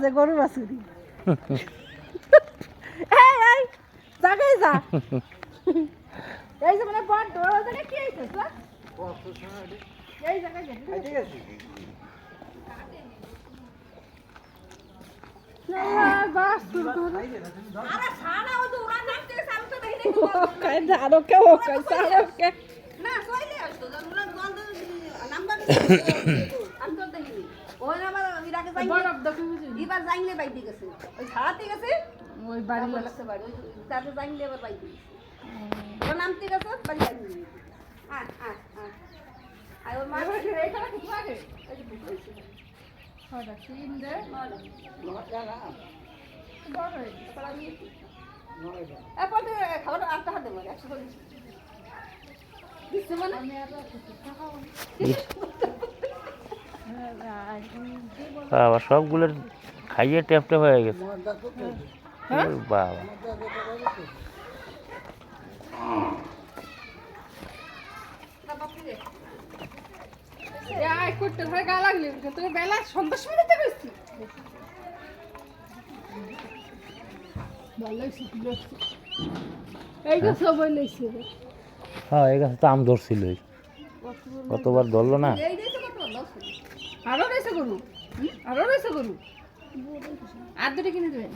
যে গরু বাছুরি এই এই জাগাই যা এই যে মানে বড় বড় জায়গা কি হইছে তো এই জায়গা গেছে ঠিক আছে না বাস শুরু করো আরে ছানা ও তো উড়ান নামতে সামনে তো দেখি কাই জানো কে ও কাই সারা কে না কইলে আসতো উড়ান গন্ধ নাম্বার আমি তো দেখি ওই আমার ইরাকে যাই বড় দেখি এবার যাইলে বাইতে গেছে ওই ছাড়াতে গেছে ওই বাড়ি লাগছে বাড়ি ওই তাতে যাইলে এবার বাইতে গেছে ওর নামতে গেছে বাড়ি যাইনি আ আ আ আই ওর মা এখানে কি লাগে এই যে বুঝাইছে হড়া তিন দে নড়া বড় তারা নিয়ে এরপর খাবার আটটা হাতে মানে 140 দিছে মানে আমি আর বাবা সবগুলোর খাইয়ে ট্যাপ ট্যাপ হয়ে গেছে বাবা করতে ধরে গা লাগলে তোর বেলা সন্ধ্যার সময় দিতে গেছি এই গাছ সবাই লইছে হ্যাঁ এই গাছে তো আম ধরছিলই কতবার ধরলো না আরো রয়েছে গরু আর দুটো কিনে দেবেন